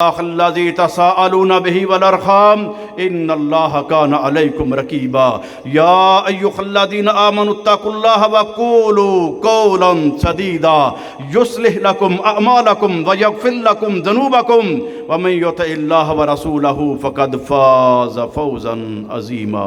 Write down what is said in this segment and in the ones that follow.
الذی تساءلون به والارحام ان اللہ کان علیکم رقیبا یا ایھا الذین آمنوا اتقوا اللہ وقولوا قولا سدیدا یصلح لکم اعمالکم ویغفر لکم ذنوبکم ومن یطع اللہ ورسولہ فقد فاز فوزا عظیما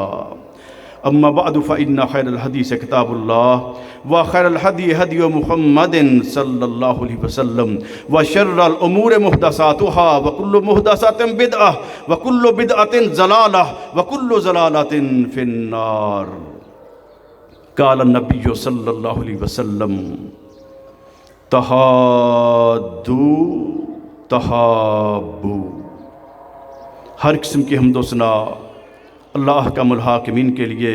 اما بعد فإن خیر الحدیث کتاب اللہ وخیر الہدی ہدی محمد صلی اللہ علیہ وسلم وشر الامور محدثاتها وکل محدثۃ بدعہ وکل بدعۃ ضلالہ وکل ضلالۃ فی النار۔ قال النبی صلی اللہ علیہ وسلم تحادوا تحابوا۔ ہر قسم کی حمد و ثنا اللہ احکم الحاکمین کے لیے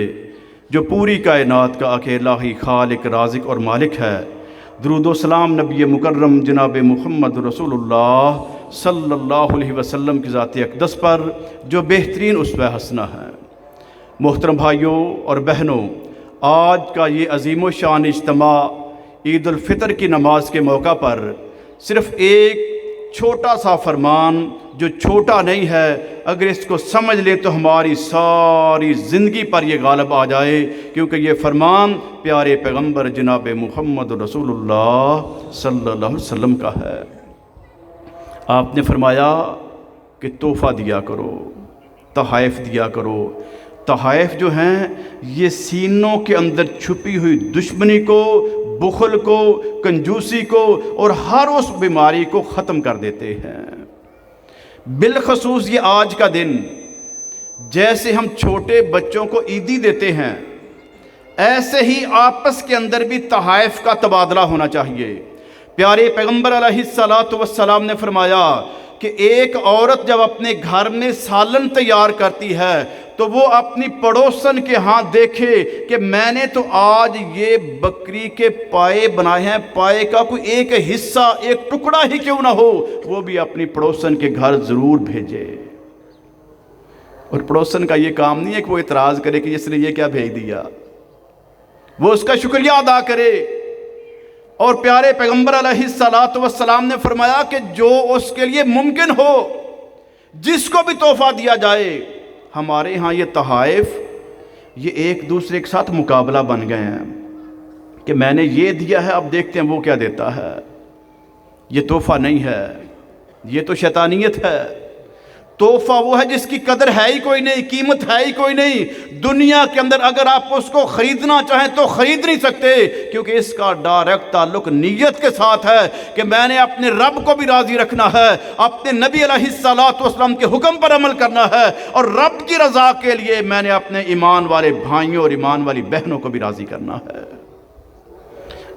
جو پوری کائنات کا اکیلا ہی خالق رازق اور مالک ہے۔ درود و سلام نبی مکرم جناب محمد رسول اللہ صلی اللہ علیہ وسلم کی ذات اقدس پر جو بہترین اسوہ حسنہ ہے۔ محترم بھائیوں اور بہنوں، آج کا یہ عظیم و شان اجتماع عید الفطر کی نماز کے موقع پر صرف ایک چھوٹا سا فرمان جو چھوٹا نہیں ہے، اگر اس کو سمجھ لیں تو ہماری ساری زندگی پر یہ غالب آ جائے، کیونکہ یہ فرمان پیارے پیغمبر جناب محمد رسول اللہ صلی اللہ علیہ وسلم کا ہے۔ آپ نے فرمایا کہ تحفہ دیا کرو، تحائف دیا کرو۔ تحائف جو ہیں یہ سینوں کے اندر چھپی ہوئی دشمنی کو، بخل کو، کنجوسی کو اور ہر اس بیماری کو ختم کر دیتے ہیں۔ بالخصوص یہ آج کا دن، جیسے ہم چھوٹے بچوں کو عیدی دیتے ہیں، ایسے ہی آپس کے اندر بھی تحائف کا تبادلہ ہونا چاہیے۔ پیارے پیغمبر علیہ السلام نے فرمایا کہ ایک عورت جب اپنے گھر میں سالن تیار کرتی ہے تو وہ اپنی پڑوسن کے ہاں دیکھے کہ میں نے تو آج یہ بکری کے پائے بنائے ہیں، پائے کا کوئی ایک حصہ، ایک ٹکڑا ہی کیوں نہ ہو، وہ بھی اپنی پڑوسن کے گھر ضرور بھیجے۔ اور پڑوسن کا یہ کام نہیں ہے کہ وہ اعتراض کرے کہ اس نے یہ کیا بھیج دیا، وہ اس کا شکریہ ادا کرے۔ اور پیارے پیغمبر علیہ السلام نے فرمایا کہ جو اس کے لیے ممکن ہو، جس کو بھی تحفہ دیا جائے۔ ہمارے ہاں یہ تحائف یہ ایک دوسرے کے ساتھ مقابلہ بن گئے ہیں کہ میں نے یہ دیا ہے، اب دیکھتے ہیں وہ کیا دیتا ہے۔ یہ تحفہ نہیں ہے، یہ تو شیطانیت ہے۔ تحفہ وہ ہے جس کی قدر ہے ہی کوئی نہیں، قیمت ہے ہی کوئی نہیں۔ دنیا کے اندر اگر آپ اس کو خریدنا چاہیں تو خرید نہیں سکتے، کیونکہ اس کا ڈائریکٹ تعلق نیت کے ساتھ ہے کہ میں نے اپنے رب کو بھی راضی رکھنا ہے، اپنے نبی علیہ السلام کے حکم پر عمل کرنا ہے، اور رب کی رضا کے لیے میں نے اپنے ایمان والے بھائیوں اور ایمان والی بہنوں کو بھی راضی کرنا ہے۔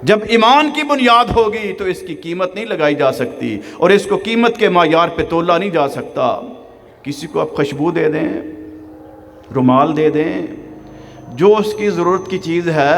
جب ایمان کی بنیاد ہوگی تو اس کی قیمت نہیں لگائی جا سکتی، اور اس کو قیمت کے معیار پہ تولا نہیں جا سکتا۔ کسی کو آپ خوشبو دے دیں، رومال دے دیں، جو اس کی ضرورت کی چیز ہے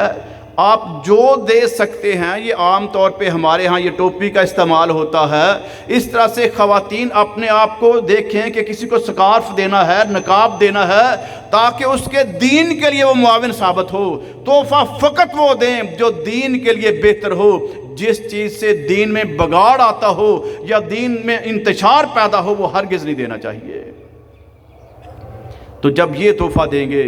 آپ جو دے سکتے ہیں۔ یہ عام طور پہ ہمارے ہاں یہ ٹوپی کا استعمال ہوتا ہے، اس طرح سے خواتین اپنے آپ کو دیکھیں کہ کسی کو سکارف دینا ہے، نقاب دینا ہے، تاکہ اس کے دین کے لیے وہ معاون ثابت ہو۔ تحفہ فقط وہ دیں جو دین کے لیے بہتر ہو۔ جس چیز سے دین میں بگاڑ آتا ہو یا دین میں انتشار پیدا ہو وہ ہرگز نہیں دینا چاہیے۔ تو جب یہ تحفہ دیں گے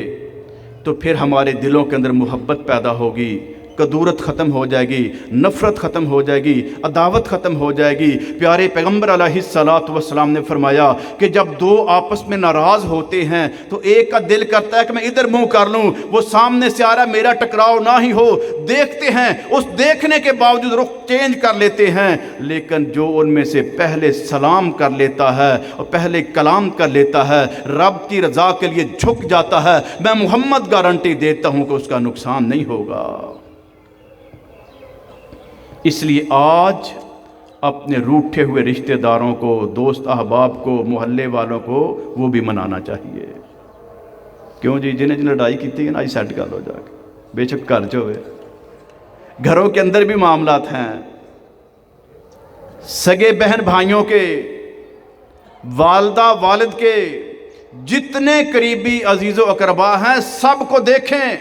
تو پھر ہمارے دلوں کے اندر محبت پیدا ہوگی، کدورت ختم ہو جائے گی، نفرت ختم ہو جائے گی، عداوت ختم ہو جائے گی۔ پیارے پیغمبر علیہ السلام نے فرمایا کہ جب دو آپس میں ناراض ہوتے ہیں تو ایک کا دل کرتا ہے کہ میں ادھر منہ کر لوں، وہ سامنے سے آ رہا ہے میرا ٹکراؤ نہ ہی ہو، دیکھتے ہیں، اس دیکھنے کے باوجود رخ چینج کر لیتے ہیں۔ لیکن جو ان میں سے پہلے سلام کر لیتا ہے اور پہلے کلام کر لیتا ہے، رب کی رضا کے لیے جھک جاتا ہے، میں محمد گارنٹی دیتا ہوں کہ اس کا نقصان نہیں ہوگا۔ اس لیے آج اپنے روٹھے ہوئے رشتہ داروں کو، دوست احباب کو، محلے والوں کو وہ بھی منانا چاہیے۔ کیوں جی؟ جنہیں لڑائی کی نا سیٹ کر لو جا کے، بے شک گھر جو ہے، گھروں کے اندر بھی معاملات ہیں، سگے بہن بھائیوں کے، والدہ والد کے، جتنے قریبی عزیز و اقربا ہیں سب کو دیکھیں،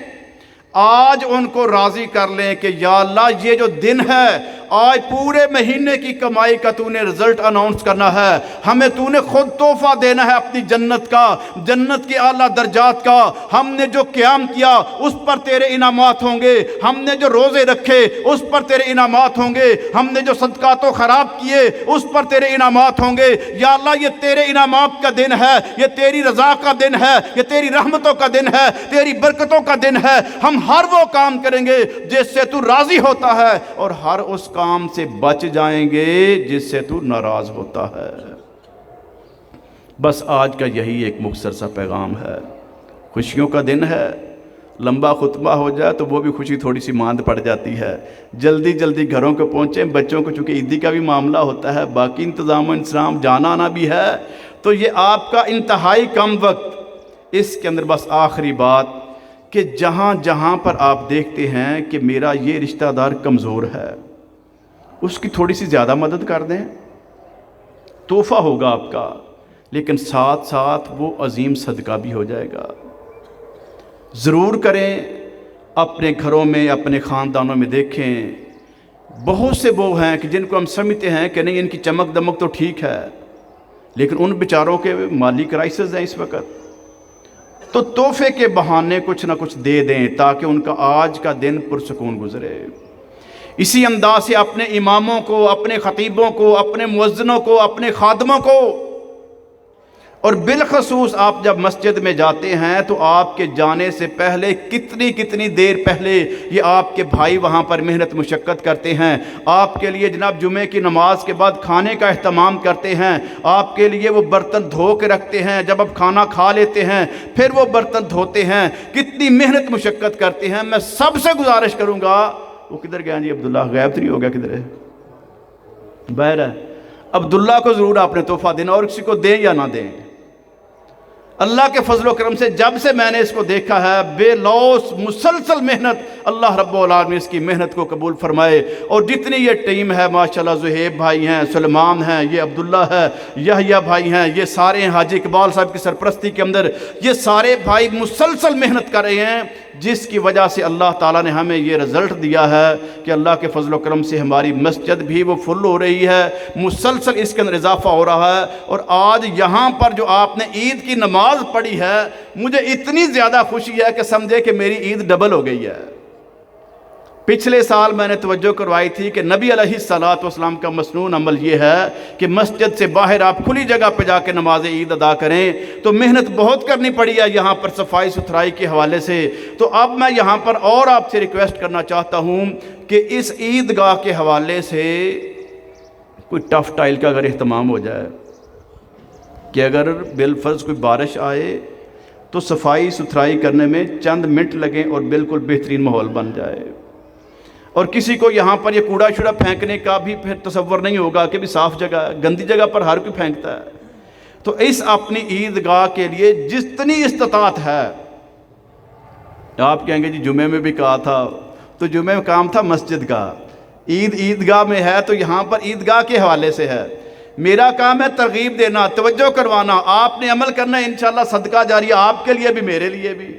آج ان کو راضی کر لیں کہ یا اللہ یہ جو دن ہے آج پورے مہینے کی کمائی کا تو نے رزلٹ اناؤنس کرنا ہے، ہمیں تو نے خود تحفہ دینا ہے اپنی جنت کا، جنت کے اعلیٰ درجات کا۔ ہم نے جو قیام کیا اس پر تیرے انعامات ہوں گے، ہم نے جو روزے رکھے اس پر تیرے انعامات ہوں گے، ہم نے جو صدقات و خیرات کیے اس پر تیرے انعامات ہوں گے۔ یا اللہ یہ تیرے انعامات کا دن ہے، یہ تیری رضا کا دن ہے، یہ تیری رحمتوں کا دن ہے، تیری برکتوں کا دن ہے۔ ہم ہر وہ کام کریں گے جس سے تو راضی ہوتا ہے، اور ہر اس کام سے بچ جائیں گے جس سے تو ناراض ہوتا ہے۔ بس آج کا یہی ایک مختصر سا پیغام ہے۔ خوشیوں کا دن ہے، لمبا خطبہ ہو جائے تو وہ بھی خوشی تھوڑی سی ماند پڑ جاتی ہے۔ جلدی جلدی گھروں کو پہنچیں، بچوں کو چونکہ عیدی کا بھی معاملہ ہوتا ہے، باقی انتظام و انتظام جانا آنا بھی ہے، تو یہ آپ کا انتہائی کم وقت۔ اس کے اندر بس آخری بات کہ جہاں جہاں پر آپ دیکھتے ہیں کہ میرا یہ رشتہ دار کمزور ہے، اس کی تھوڑی سی زیادہ مدد کر دیں، تحفہ ہوگا آپ کا، لیکن ساتھ ساتھ وہ عظیم صدقہ بھی ہو جائے گا۔ ضرور کریں، اپنے گھروں میں اپنے خاندانوں میں دیکھیں، بہت سے وہ ہیں کہ جن کو ہم سمجھتے ہیں کہ نہیں ان کی چمک دمک تو ٹھیک ہے، لیکن ان بیچاروں کے مالی کرائسس ہیں اس وقت، تو تحفے کے بہانے کچھ نہ کچھ دے دیں تاکہ ان کا آج کا دن پرسکون گزرے۔ اسی انداز سے اپنے اماموں کو، اپنے خطیبوں کو، اپنے مؤذنوں کو، اپنے خادموں کو، اور بالخصوص آپ جب مسجد میں جاتے ہیں تو آپ کے جانے سے پہلے کتنی دیر پہلے یہ آپ کے بھائی وہاں پر محنت مشقت کرتے ہیں، آپ کے لیے جناب جمعے کی نماز کے بعد کھانے کا اہتمام کرتے ہیں، آپ کے لیے وہ برتن دھو کے رکھتے ہیں، جب آپ کھانا کھا لیتے ہیں پھر وہ برتن دھوتے ہیں، کتنی محنت مشقت کرتے ہیں۔ میں سب سے گزارش کروں گا، وہ کدھر گیا جی عبداللہ؟ غائب تو نہیں ہو گیا؟ کدھر ہے؟ باہر ہے۔ عبداللہ کو ضرور آپ نے تحفہ دینا، اور کسی کو دیں یا نہ دیں۔ اللہ کے فضل و کرم سے جب سے میں نے اس کو دیکھا ہے، بے لوث مسلسل محنت، اللہ رب العالمین اس کی محنت کو قبول فرمائے۔ اور جتنی یہ ٹیم ہے ماشاءاللہ، زہیب بھائی ہیں، سلمان ہیں، یہ عبداللہ ہے، یحییٰ بھائی ہیں، یہ سارے ہیں، حاجی اقبال صاحب کی سرپرستی کے اندر یہ سارے بھائی مسلسل محنت کر رہے ہیں، جس کی وجہ سے اللہ تعالیٰ نے ہمیں یہ رزلٹ دیا ہے کہ اللہ کے فضل و کرم سے ہماری مسجد بھی وہ فل ہو رہی ہے، مسلسل اس کے اندر اضافہ ہو رہا ہے۔ اور آج یہاں پر جو آپ نے عید کی نماز پڑھی ہے، مجھے اتنی زیادہ خوشی ہے کہ سمجھے کہ میری عید ڈبل ہو گئی ہے۔ پچھلے سال میں نے توجہ کروائی تھی کہ نبی علیہ السلام کا مسنون عمل یہ ہے کہ مسجد سے باہر آپ کھلی جگہ پہ جا کے نماز عید ادا کریں، تو محنت بہت کرنی پڑی ہے یہاں پر صفائی ستھرائی کے حوالے سے۔ تو اب میں یہاں پر اور آپ سے ریکویسٹ کرنا چاہتا ہوں کہ اس عیدگاہ کے حوالے سے کوئی ٹف ٹائل کا اگر اہتمام ہو جائے کہ اگر بالفرض کوئی بارش آئے تو صفائی ستھرائی کرنے میں چند منٹ لگیں اور بالکل بہترین ماحول بن جائے، اور کسی کو یہاں پر یہ کوڑا شوڑا پھینکنے کا بھی پھر تصور نہیں ہوگا کہ بھی صاف جگہ ہے، گندی جگہ پر ہر کوئی پھینکتا ہے۔ تو اس اپنی عیدگاہ کے لیے جتنی استطاعت ہے، آپ کہیں گے جی جمعے میں بھی کہا تھا، تو جمعے میں کام تھا مسجد کا، عیدگاہ میں ہے تو یہاں پر عیدگاہ کے حوالے سے ہے۔ میرا کام ہے ترغیب دینا، توجہ کروانا، آپ نے عمل کرنا ہے، انشاءاللہ صدقہ جاریہ آپ کے لیے بھی میرے لیے بھی۔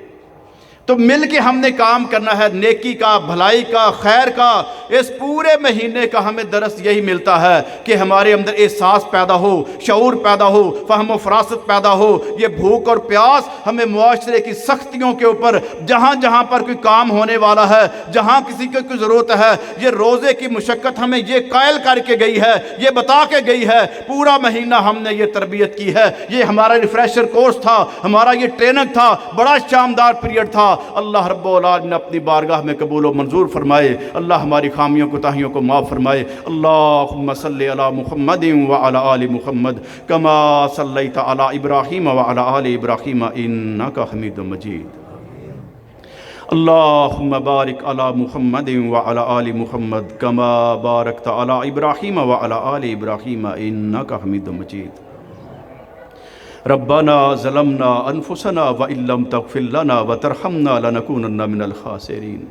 تو مل کے ہم نے کام کرنا ہے، نیکی کا، بھلائی کا، خیر کا۔ اس پورے مہینے کا ہمیں درس یہی ملتا ہے کہ ہمارے اندر احساس پیدا ہو، شعور پیدا ہو، فہم و فراست پیدا ہو۔ یہ بھوک اور پیاس ہمیں معاشرے کی سختیوں کے اوپر، جہاں جہاں پر کوئی کام ہونے والا ہے، جہاں کسی کو کوئی ضرورت ہے، یہ روزے کی مشقت ہمیں یہ قائل کر کے گئی ہے، یہ بتا کے گئی ہے۔ پورا مہینہ ہم نے یہ تربیت کی ہے، یہ ہمارا ریفریشر کورس تھا، ہمارا یہ ٹریننگ تھا، بڑا شاندار پیریڈ تھا۔ اللہ رب العالمین اپنی بارگاہ میں قبول و منظور فرمائے، اللہ ہماری خامیوں کوتاہیوں کو معاف فرمائے۔ اللہم صلی علی محمد وعلی آل محمد کما صلیت علی ابراہیم وعلی آل ابراہیم انک حمید مجید۔ اللہم بارک علی محمد وعلی آل محمد کما بارکت علی ابراہیم وعلی آل ابراہیم انک حمید مجید۔ ربنا ظلمنا انفسنا وان لم تغفر لنا وترحمنا لنكونن من الخاسرین۔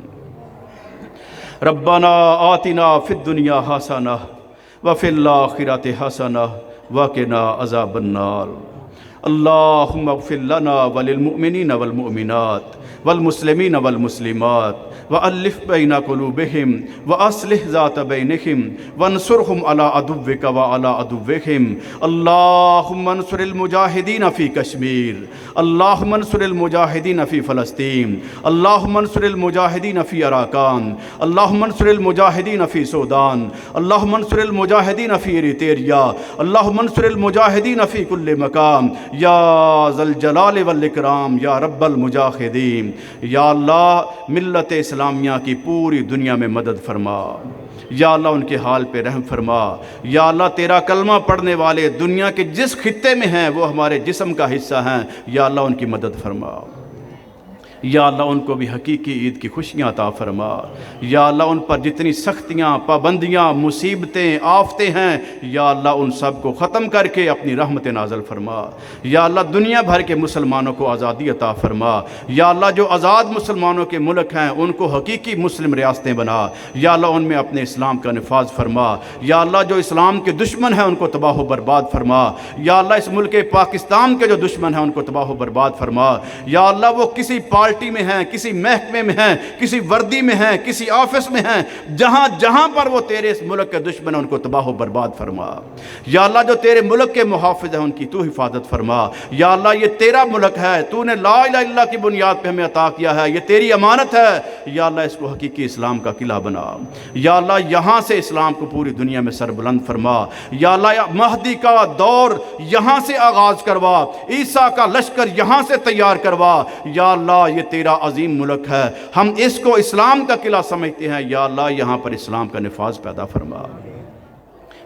ربنا آتنا فی الدنیا حسنہ وفی الآخرۃ حسنہ وقنا عذاب النار۔ اللہم اغفر لنا وللمؤمنین والمؤمنات والمسلمین والمسلمات وألف بین قلوبہم وأصلح ذات بینہم وانصرہم علی عدوک وعلی عدوہم اللہم انصر المجاہدین فی کشمیر اللہم انصر المجاہدین فی فلسطین اللہم انصر المجاہدین فی اراکان اللہم انصر المجاہدین فی سودان اللہم انصر المجاہدین فی ایریتریا اللہم انصر المجاہدین فی کل مقام یا ذا الجلال والاکرام یا رب المجاہدین۔ یا اللہ ملت اسلامیہ کی پوری دنیا میں مدد فرما، یا اللہ ان کے حال پہ رحم فرما، یا اللہ تیرا کلمہ پڑھنے والے دنیا کے جس خطے میں ہیں وہ ہمارے جسم کا حصہ ہیں، یا اللہ ان کی مدد فرما، یا اللہ ان کو بھی حقیقی عید کی خوشیاں عطا فرما، یا اللہ ان پر جتنی سختیاں پابندیاں مصیبتیں آفتیں ہیں یا اللہ ان سب کو ختم کر کے اپنی رحمت نازل فرما، یا اللہ دنیا بھر کے مسلمانوں کو آزادی عطا فرما، یا اللہ جو آزاد مسلمانوں کے ملک ہیں ان کو حقیقی مسلم ریاستیں بنا، یا اللہ ان میں اپنے اسلام کا نفاذ فرما، یا اللہ جو اسلام کے دشمن ہیں ان کو تباہ و برباد فرما، یا اللہ اس ملک پاکستان کے جو دشمن ہیں ان کو تباہ و برباد فرما، یا اللہ وہ کسی پارٹی میں ہیں، کسی محکمے میں ہیں، کسی وردی میں ہیں، کسی آفس میں ہیں، جہاں جہاں پر وہ تیرے اس ملک کے دشمن ہیں ان کو تباہ و برباد فرما، یا اللہ جو تیرے ملک کے محافظ ہیں ان کی تو حفاظت فرما، یا اللہ یہ تیرا ملک ہے، تو نے لا الہ الا اللہ کی بنیاد پہ ہمیں عطا کیا ہے، یہ تیری امانت ہے، یا اللہ اس کو حقیقی اسلام کا قلعہ بنا، یا اللہ یہاں سے اسلام کو پوری دنیا میں سربلند فرما، یا اللہ مہدی کا دور یہاں سے آغاز کروا، عیسیٰ کا لشکر یہاں سے تیار کروا، یا اللہ یہ تیرا عظیم ملک ہے، ہم اس کو اسلام کا قلعہ سمجھتے ہیں، یا اللہ یہاں پر اسلام کا نفاذ پیدا فرما،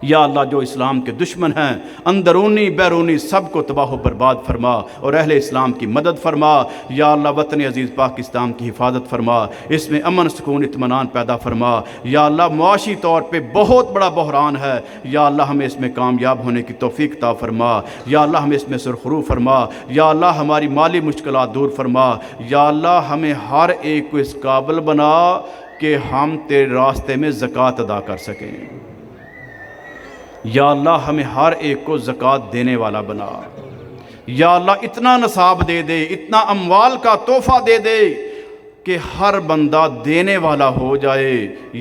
یا اللہ جو اسلام کے دشمن ہیں اندرونی بیرونی سب کو تباہ و برباد فرما اور اہل اسلام کی مدد فرما، یا اللہ وطن عزیز پاکستان کی حفاظت فرما، اس میں امن سکون اطمینان پیدا فرما، یا اللہ معاشی طور پہ بہت بڑا بحران ہے، یا اللہ ہمیں اس میں کامیاب ہونے کی توفیق عطا فرما، یا اللہ ہمیں اس میں سرخرو فرما، یا اللہ ہماری مالی مشکلات دور فرما، یا اللہ ہمیں ہر ایک کو اس قابل بنا کہ ہم تیرے راستے میں زکوٰۃ ادا کر سکیں، یا اللہ ہمیں ہر ایک کو زکوٰۃ دینے والا بنا، یا اللہ اتنا نصاب دے دے، اتنا اموال کا تحفہ دے دے کہ ہر بندہ دینے والا ہو جائے،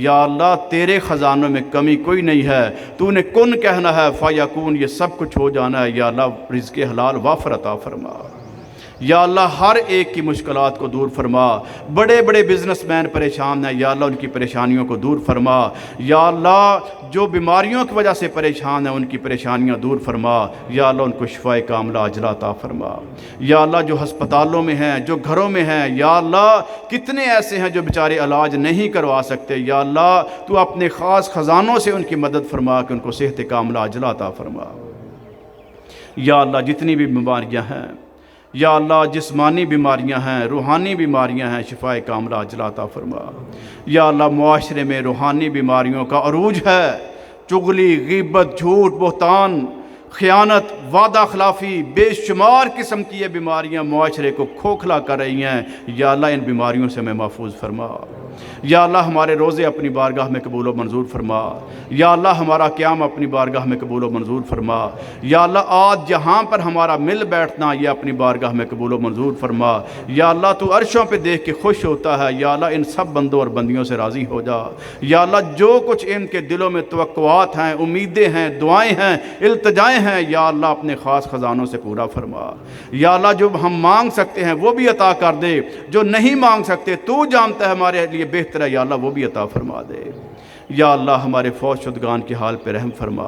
یا اللہ تیرے خزانوں میں کمی کوئی نہیں ہے، تو نے کن کہنا ہے فیکون، یہ سب کچھ ہو جانا ہے، یا اللہ رزق حلال وافر عطا فرما، یا اللہ ہر ایک کی مشکلات کو دور فرما، بڑے بڑے بزنس مین پریشان ہیں، یا اللہ ان کی پریشانیوں کو دور فرما، یا اللہ جو بیماریوں کی وجہ سے پریشان ہیں ان کی پریشانیاں دور فرما، یا اللہ ان کو شفائے کاملہ عاجلہ عطا فرما، یا اللہ جو ہسپتالوں میں ہیں، جو گھروں میں ہیں، یا اللہ کتنے ایسے ہیں جو بیچارے علاج نہیں کروا سکتے، یا اللہ تو اپنے خاص خزانوں سے ان کی مدد فرما کہ ان کو صحت کاملہ عاجلہ عطا فرما، یا اللہ جتنی بھی بیماریاں ہیں، یا اللہ جسمانی بیماریاں ہیں، روحانی بیماریاں ہیں، شفائے کاملہ عاجلہ عطا فرما، یا اللہ معاشرے میں روحانی بیماریوں کا عروج ہے، چغلی، غیبت، جھوٹ، بہتان، خیانت، وعدہ خلافی، بے شمار قسم کی یہ بیماریاں معاشرے کو کھوکھلا کر رہی ہیں، یا اللہ ان بیماریوں سے ہمیں محفوظ فرما، یا اللہ ہمارے روزے اپنی بارگاہ میں قبول و منظور فرما، یا اللہ ہمارا قیام اپنی بارگاہ میں قبول و منظور فرما، یا اللہ آج جہاں پر ہمارا مل بیٹھنا یہ اپنی بارگاہ میں قبول و منظور فرما، یا اللہ تو عرشوں پہ دیکھ کے خوش ہوتا ہے، یا اللہ ان سب بندوں اور بندیوں سے راضی ہو جا، یا اللہ جو کچھ ان کے دلوں میں توقعات ہیں، امیدیں ہیں، دعائیں ہیں، التجائیں ہیں، یا اللہ اپنے خاص خزانوں سے پورا فرما، یا اللہ جو ہم مانگ سکتے ہیں وہ بھی عطا کر دے، جو نہیں مانگ سکتے تو جانتا ہے ہمارے لیے بہتر ہے، یا اللہ وہ بھی عطا فرما دے، یا اللہ ہمارے فوت شدگان کے حال پہ رحم فرما،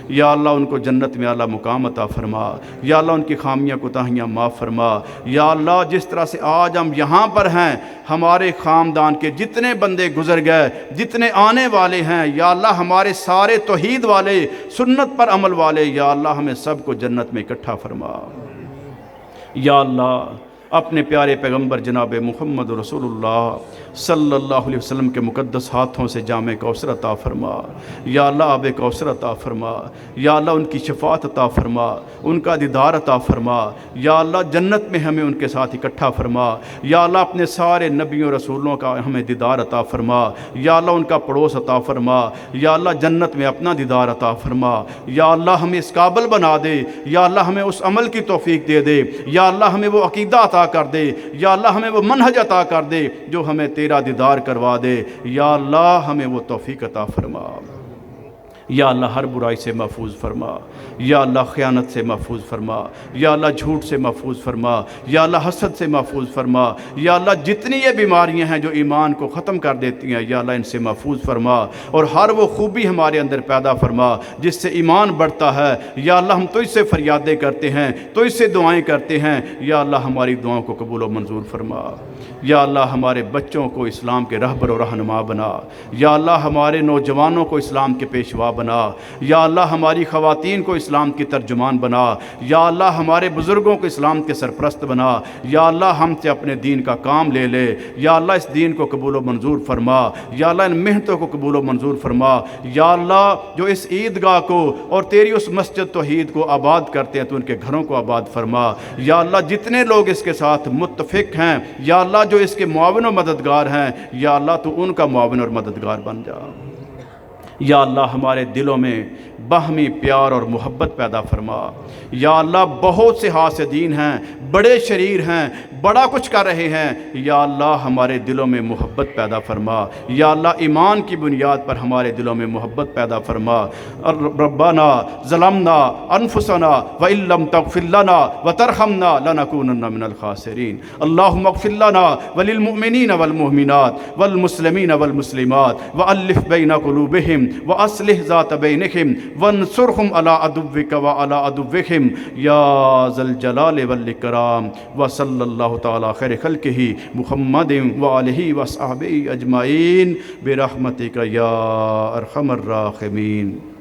یا اللہ ان کو جنت میں اعلیٰ مقام عطا فرما، یا اللہ ان کی خامیاں کوتاہیاں معاف فرما، یا اللہ جس طرح سے آج ہم یہاں پر ہیں ہمارے خاندان کے جتنے بندے گزر گئے، جتنے آنے والے ہیں، یا اللہ ہمارے سارے توحید والے، سنت پر عمل والے، یا اللہ ہمیں سب کو جنت میں اکٹھا فرما، یا اللہ اپنے پیارے پیغمبر جناب محمد رسول اللہ صلی اللہ علیہ وسلم کے مقدس ہاتھوں سے جام کوثر عطا فرما، یا اللہ آب کوثر عطا فرما، یا اللہ ان کی شفاعت عطا فرما، ان کا دیدار عطا فرما، یا اللہ جنت میں ہمیں ان کے ساتھ اکٹھا فرما، یا اللہ اپنے سارے نبیوں رسولوں کا ہمیں دیدار عطا فرما، یا اللہ ان کا پڑوس عطا فرما، یا اللہ جنت میں اپنا دیدار عطا فرما، یا اللہ ہمیں اس قابل بنا دے، یا اللہ ہمیں اس عمل کی توفیق دے دے، یا اللہ ہمیں وہ عقیدہ عطا کر دے، یا اللہ ہمیں وہ منہج عطا کر دے جو ہمیں تیرا دیدار کروا دے، یا اللہ ہمیں وہ توفیق عطا فرما، یا اللہ ہر برائی سے محفوظ فرما، یا اللہ خیانت سے محفوظ فرما، یا اللہ جھوٹ سے محفوظ فرما، یا اللہ حسد سے محفوظ فرما، یا اللہ جتنی یہ بیماریاں ہیں جو ایمان کو ختم کر دیتی ہیں یا اللہ ان سے محفوظ فرما، اور ہر وہ خوبی ہمارے اندر پیدا فرما جس سے ایمان بڑھتا ہے، یا اللہ ہم تجھ سے فریادیں کرتے ہیں، تجھ سے دعائیں کرتے ہیں، یا اللہ ہماری دعاؤں کو قبول و منظور فرما، یا اللہ ہمارے بچوں کو اسلام کے رہبر و رہنما بنا، یا اللہ ہمارے نوجوانوں کو اسلام کے پیشوا بنا، یا اللہ ہماری خواتین کو اسلام کی ترجمان بنا، یا اللہ ہمارے بزرگوں کو اسلام کے سرپرست بنا، یا اللہ ہم سے اپنے دین کا کام لے لے، یا اللہ اس دین کو قبول و منظور فرما، یا اللہ ان محنتوں کو قبول و منظور فرما، یا اللہ جو اس عیدگاہ کو اور تیری اس مسجد توحید کو آباد کرتے ہیں تو ان کے گھروں کو آباد فرما، یا اللہ جتنے لوگ اس کے ساتھ متفق ہیں، یا اللہ جو اس کے معاون و مددگار ہیں، یا اللہ تو ان کا معاون اور مددگار بن جا، یا اللہ ہمارے دلوں میں باہمی پیار اور محبت پیدا فرما، یا اللہ بہت سے حاسدین ہیں، بڑے شریر ہیں، بڑا کچھ کر رہے ہیں، یا اللہ ہمارے دلوں میں محبت پیدا فرما، یا اللہ ایمان کی بنیاد پر ہمارے دلوں میں محبت پیدا فرما، ربنا ظلمنا انفسنا وان لم تغفر لنا وترحمنا لنكونن من الخاسرین، اللهم اغفر لنا وللمؤمنین والمؤمنات والمسلمین والمسلمات والف بین قلوبهم واصلح ذات بینهم وانصرهم على عدوك وعلى عدوهم يا ذا الجلال والإكرام، وصلى الله تعالى خير خلقه محمد وآله وصحبه أجمعين برحمتك يا أرحم الراحمين.